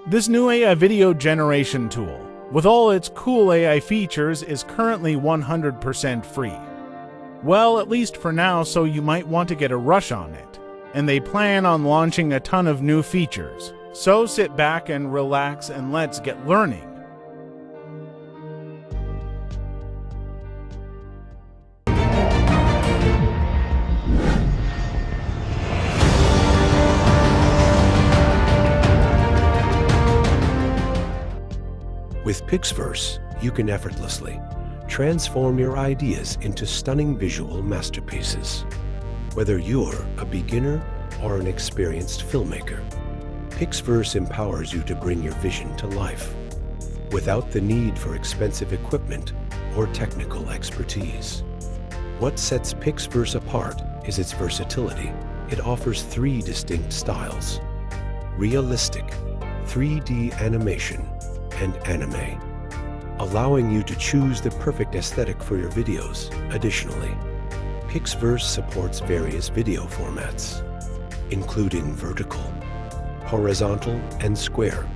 This new AI video generation tool, with all its cool AI features, is currently 100% free. Well, at least for now, so you might want to get a rush on it. And they plan on launching a ton of new features. So sit back and relax and let's get learning. With PixVerse, you can effortlessly transform your ideas into stunning visual masterpieces. Whether you're a beginner or an experienced filmmaker, PixVerse empowers you to bring your vision to life without the need for expensive equipment or technical expertise. What sets PixVerse apart is its versatility. It offers 3 distinct styles: realistic, 3D animation, and anime, allowing you to choose the perfect aesthetic for your videos. Additionally, PixVerse supports various video formats, including vertical, horizontal, and square,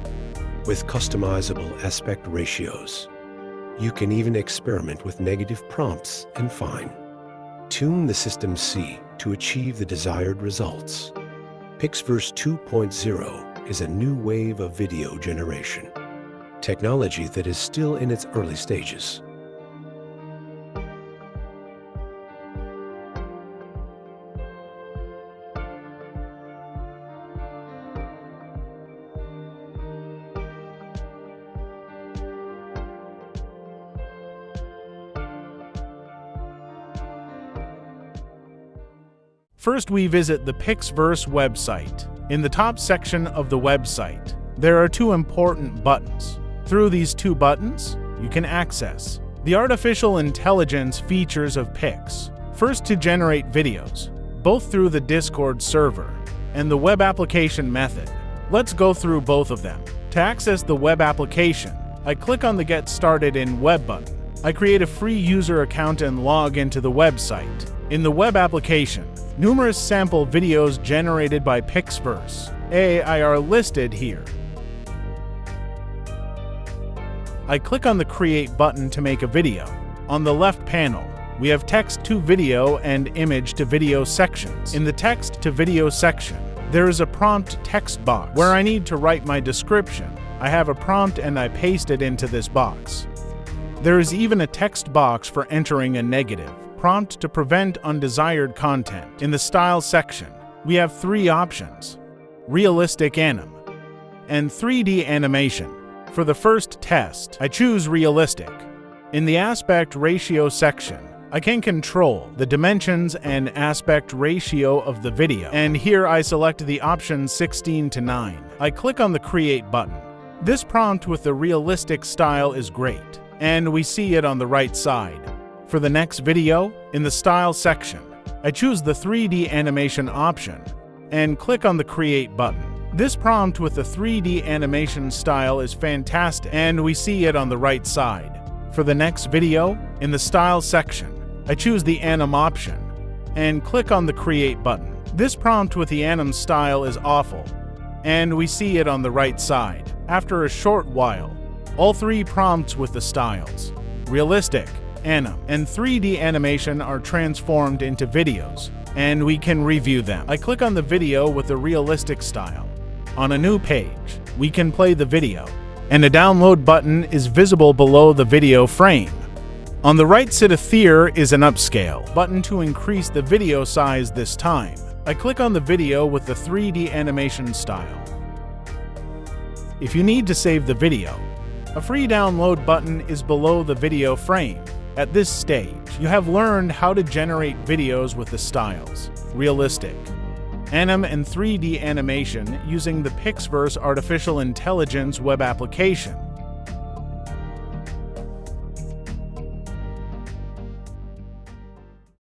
with customizable aspect ratios. You can even experiment with negative prompts and fine-tune the System C to achieve the desired results. PixVerse 2.0 is a new wave of video generation technology that is still in its early stages. First, we visit the PixVerse website. In the top section of the website, there are 2 important buttons. Through these 2 buttons, you can access the artificial intelligence features of Pix. First, to generate videos, both through the Discord server and the web application method. Let's go through both of them. To access the web application, I click on the Get Started in Web button. I create a free user account and log into the website. In the web application, numerous sample videos generated by PixVerse AI are listed here. I click on the Create button to make a video. On the left panel, we have text to video and image to video sections. In the text to video section, there is a prompt text box where I need to write my description. I have a prompt and I paste it into this box. There is even a text box for entering a negative prompt to prevent undesired content. In the Style section, we have 3 options: realistic anim and 3D animation. For the first test, I choose realistic. In the aspect ratio section, I can control the dimensions and aspect ratio of the video, and here I select the option 16:9. I click on the Create button. This prompt with the realistic style is great, and we see it on the right side. For the next video, in the Style section, I choose the 3D animation option and click on the Create button. This prompt with the 3D animation style is fantastic, and we see it on the right side. For the next video, in the Style section, I choose the anim option and click on the Create button. This prompt with the anim style is awful, and we see it on the right side. After a short while, all 3 prompts with the styles, realistic, anim, and 3D animation are transformed into videos, and we can review them. I click on the video with the realistic style. On a new page, we can play the video, and a download button is visible below the video frame. On the right side here is an upscale button to increase the video size this time. I click on the video with the 3D animation style. If you need to save the video, a free download button is below the video frame. At this stage, you have learned how to generate videos with the styles realistic, anim, and 3D animation using the PixVerse artificial intelligence web application.